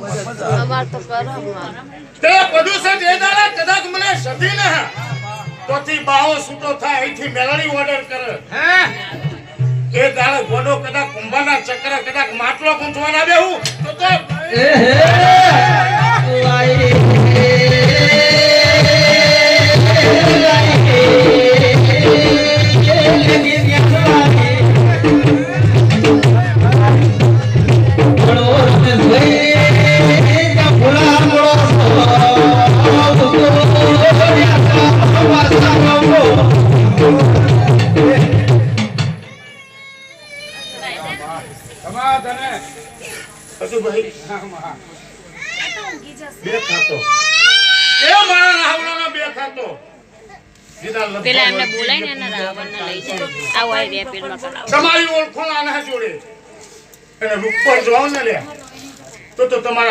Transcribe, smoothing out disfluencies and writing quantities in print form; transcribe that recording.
અમાર તો કરો તે પ્રદૂષણ એ દાડા કદાચ મને સધી ન તોથી બાવો છૂટો થાય અહીંથી મેલડી ઓર્ડર કરે એ દાડે ગોડો કદાચ કુંભાના ચક્ર કદાચ માટલો ગુંચવાના બેહું તો પેલા એમને બોલાય ને રાવણ ને લઈ જાય આવો આ રેપીર નો કરાવ તમારી ઓળખો આના જોડે અને રૂપ પર જોવ ને લે તો તમારા